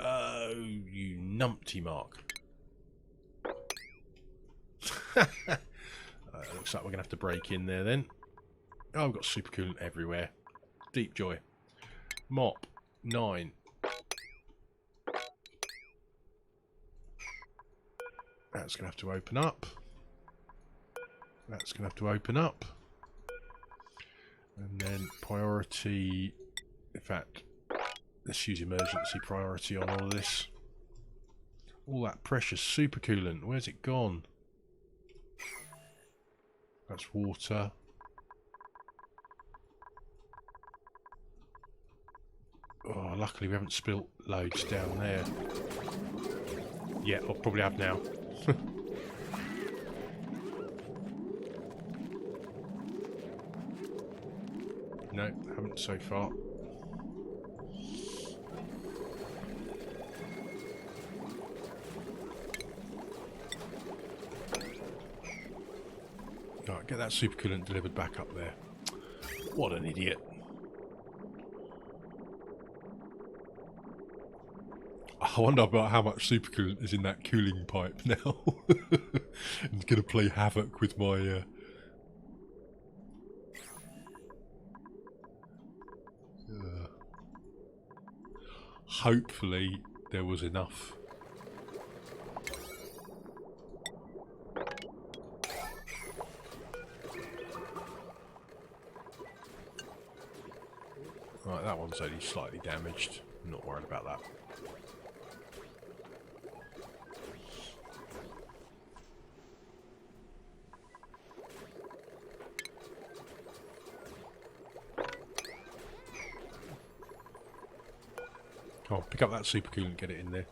Oh, you numpty Mark. Looks like we're going to have to break in there then. Oh, we've got supercoolant everywhere. Deep joy. Mop 9. That's going to have to open up. That's going to have to open up. And then priority, in fact, let's use emergency priority on all of this. All that precious supercoolant, where's it gone? That's water. Oh, luckily we haven't spilt loads down there. Yeah, I'll probably have now. No, haven't so far. Right, get that supercoolant delivered back up there. What an idiot. I wonder about how much supercoolant is in that cooling pipe now. It's going to play havoc with my... Hopefully there was enough. Right, that one's only slightly damaged. I'm not worried about that. Come on, pick up that supercoolant and get it in there.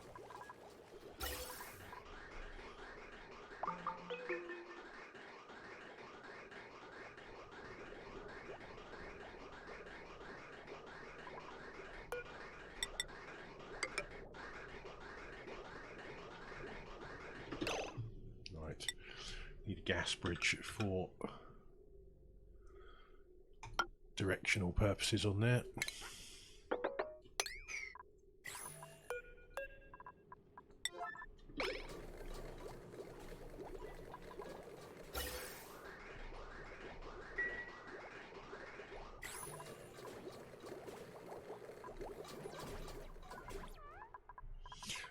Right, need a gas bridge for directional purposes on there.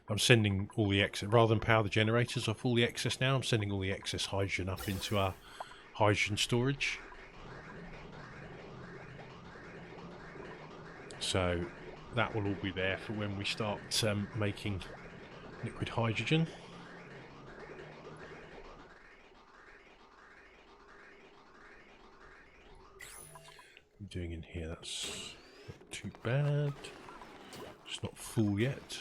I'm sending all the excess, rather than power the generators off all the excess now, I'm sending all the excess hydrogen up into our hydrogen storage. So that will all be there for when we start making liquid hydrogen. I'm doing in here, that's not too bad. It's not full yet.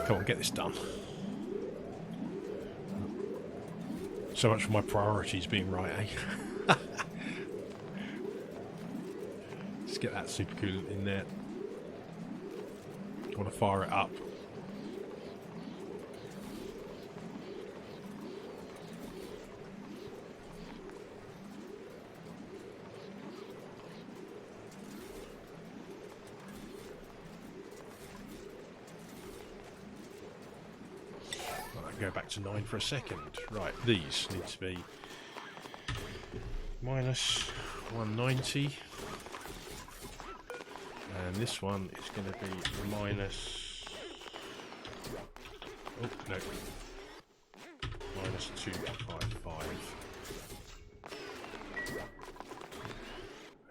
Come on, get this done. So much for my priorities being right, eh? Let's get that supercoolant in there. I want to fire it up. Go back to 9 for a second. Right, these need to be minus 190, and this one is going to be minus, oh no, minus 255.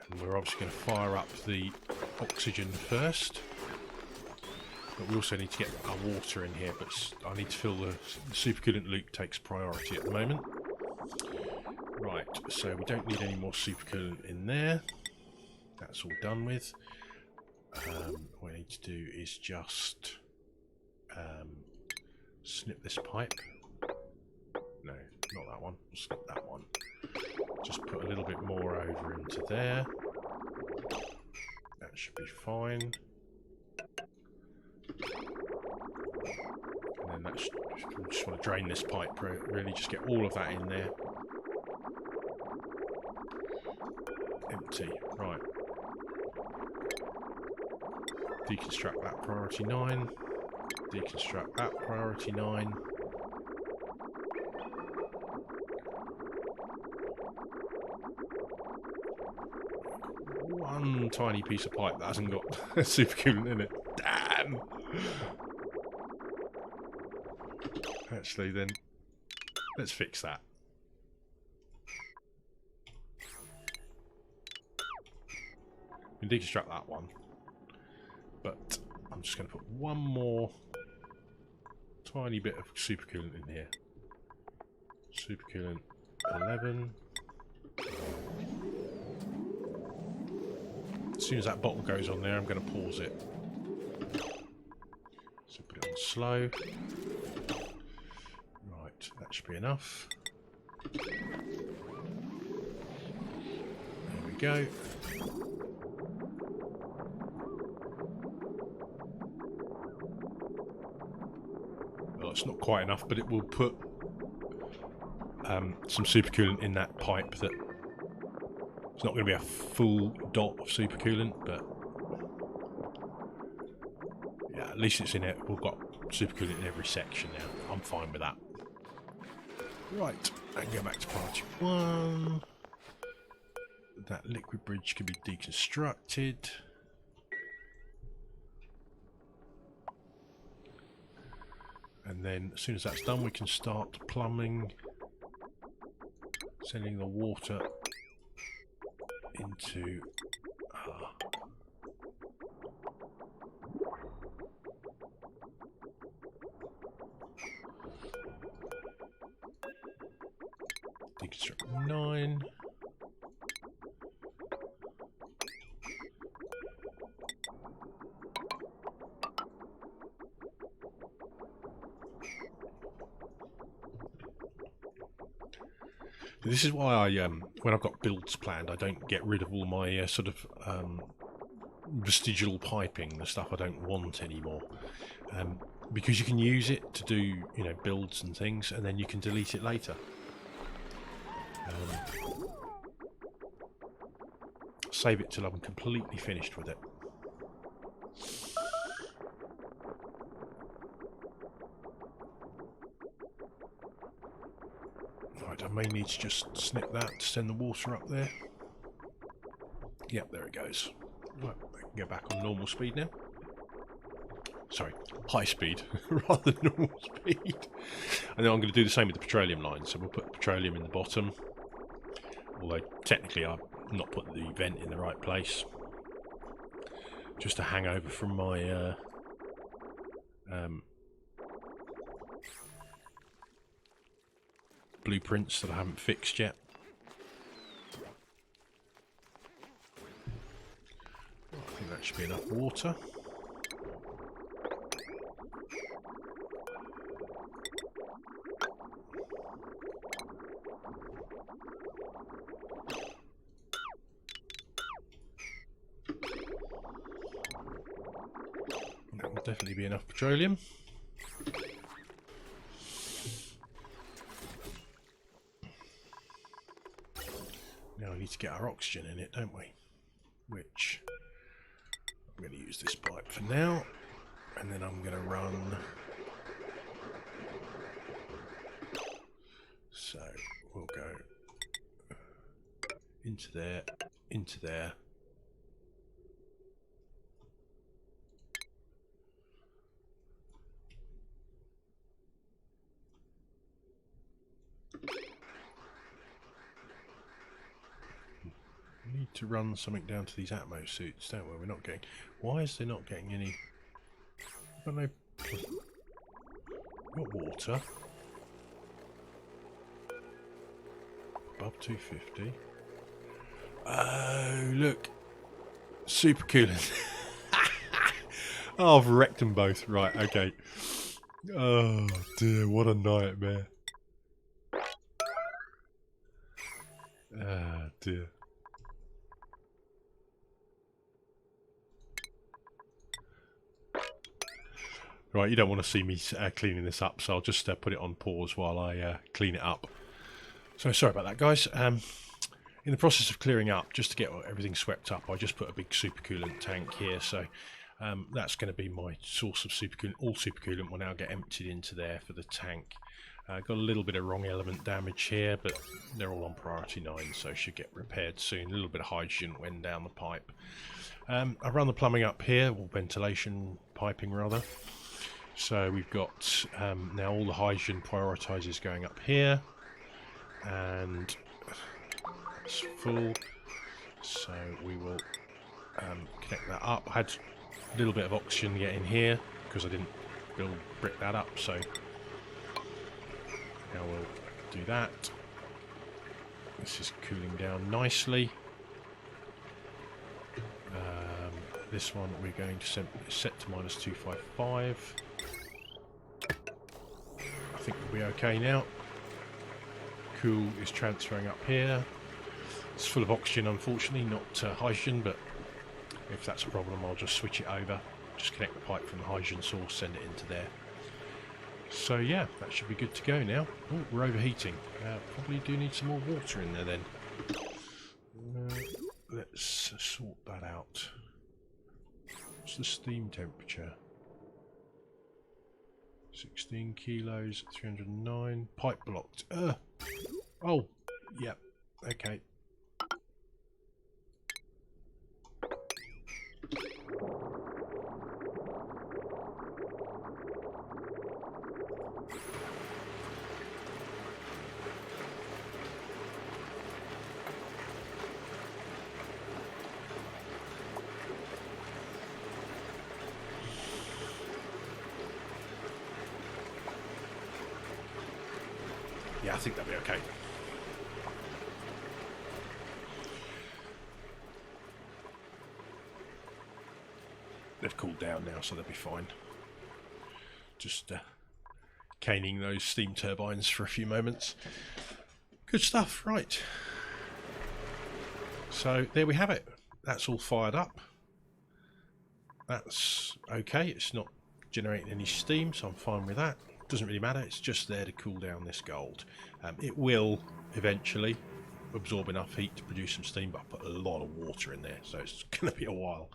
And we're obviously going to fire up the oxygen first. But we also need to get our water in here, but I need to fill the supercoolant loop takes priority at the moment. Right, so we don't need any more supercoolant in there. That's all done with. What I need to do is just snip this pipe. No, not that one. We'll snip that one. Just put a little bit more over into there. That should be fine. And then that's we just want to drain this pipe, really just get all of that in there. Empty, right. Deconstruct that priority 9. Deconstruct that priority 9. One tiny piece of pipe that hasn't got supercoolant in it. Damn! Actually, then, let's fix that. We can deconstruct that one. But I'm just going to put one more tiny bit of supercoolant in here. Supercoolant 11. As soon as that bottle goes on there, I'm going to pause it. So put it on slow. Right, that should be enough. There we go. Well, it's not quite enough, but it will put some supercoolant in that pipe that it's not going to be a full dot of supercoolant, but yeah, at least it's in it. We've got supercoolant in every section now. I'm fine with that. Right, I can go back to part 1. That liquid bridge can be deconstructed. And then as soon as that's done, we can start plumbing, sending the water into deconstruct 9. This is why I, when I've got builds planned, I don't get rid of all my sort of vestigial piping, the stuff I don't want anymore, because you can use it to do, you know, builds and things, and then you can delete it later. Save it till I'm completely finished with it. Right, I may need to just snip that to send the water up there. Yep, there it goes. Right, I can go back on normal speed now. Sorry, high speed rather than normal speed. And then I'm going to do the same with the petroleum line. So we'll put petroleum in the bottom. Although technically I've not put the vent in the right place. Just a hangover from my blueprints that I haven't fixed yet. I think that should be enough water. definitely be enough petroleum. Now we need to get our oxygen in it, don't we? Which I'm going to use this pipe for now, and then I'm going to run. So we'll go into there, into there. We need to run something down to these Atmo suits, don't we? We're not getting. Why is there not getting any? I don't know. Got water. Above 250. Oh, look. Super coolant. Oh, I've wrecked them both. Right, okay. Oh, dear. What a nightmare. Ah, dear. Right, you don't want to see me cleaning this up, so I'll just put it on pause while I clean it up. So sorry about that, guys. In the process of clearing up, just to get everything swept up, I just put a big supercoolant tank here. So that's going to be my source of supercoolant. All supercoolant will now get emptied into there for the tank. Got a little bit of wrong element damage here, but they're all on priority 9, so should get repaired soon. A little bit of hydrogen went down the pipe. I run the plumbing up here, or ventilation piping rather. So we've got now all the hydrogen prioritizers going up here, and it's full. So we will connect that up. I had a little bit of oxygen get in here because I didn't brick that up. So now we'll do that. This is cooling down nicely. This one we're going to set to minus 255. I think we'll be okay now. Cool is transferring up here. It's full of oxygen, unfortunately, not hydrogen, but if that's a problem, I'll just switch it over. Just connect the pipe from the hydrogen source, send it into there. So yeah, that should be good to go now. Oh, we're overheating. Probably do need some more water in there then. Let's sort that out. What's the steam temperature? 16 kilos, 309. Pipe blocked. Oh, yep. Okay. Yeah, I think that'll be okay. They've cooled down now, so they'll be fine. Just caning those steam turbines for a few moments. Good stuff, right. So there we have it. That's all fired up. That's okay. It's not generating any steam, so I'm fine with that. Doesn't really matter, it's just there to cool down this gold. It will eventually absorb enough heat to produce some steam, but I put a lot of water in there, so it's going to be a while.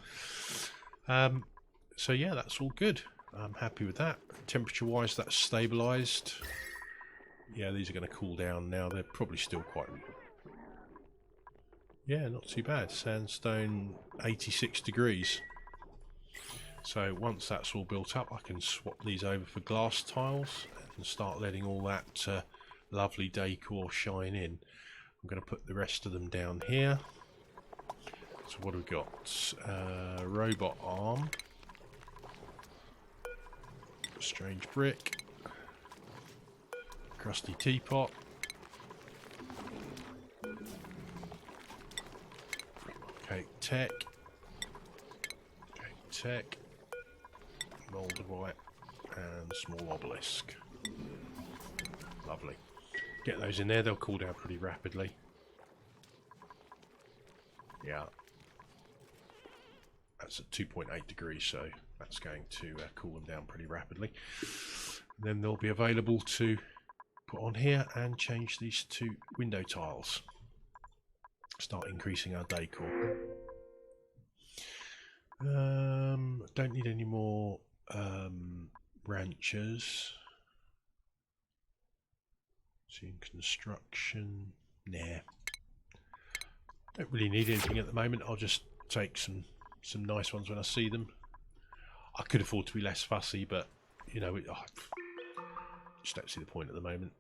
So yeah, that's all good. I'm happy with that. Temperature wise, that's stabilized. Yeah, these are going to cool down now. They're probably still quite... Yeah, not too bad. Sandstone 86 degrees. So once that's all built up, I can swap these over for glass tiles and start letting all that lovely decor shine in. I'm going to put the rest of them down here. So what have we got? Robot arm. Strange brick. Crusty teapot. Cake tech. Cake tech. Molded white and small obelisk. Lovely. Get those in there, they'll cool down pretty rapidly. Yeah. that's at 2.8 degrees, so that's going to cool them down pretty rapidly. And then they'll be available to put on here and change these to window tiles. Start increasing our decor. Don't need any more ranchers. See, construction. Nah. Don't really need anything at the moment. I'll just take some nice ones when I see them. I could afford to be less fussy, but you know, I just don't see the point at the moment.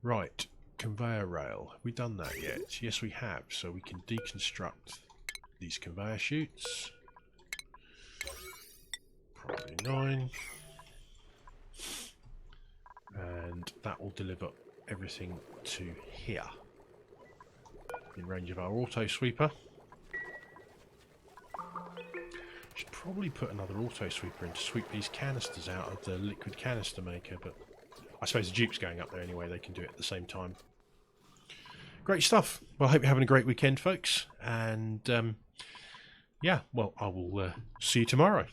Right, conveyor rail. Have we done that yet? Yes, we have. So we can deconstruct these conveyor chutes. Probably 9. And that will deliver everything to here. In range of our auto sweeper. Should probably put another auto sweeper in to sweep these canisters out of the liquid canister maker, but I suppose the dupe's going up there anyway, they can do it at the same time. Great stuff. Well, I hope you're having a great weekend, folks, and yeah, well, I will see you tomorrow.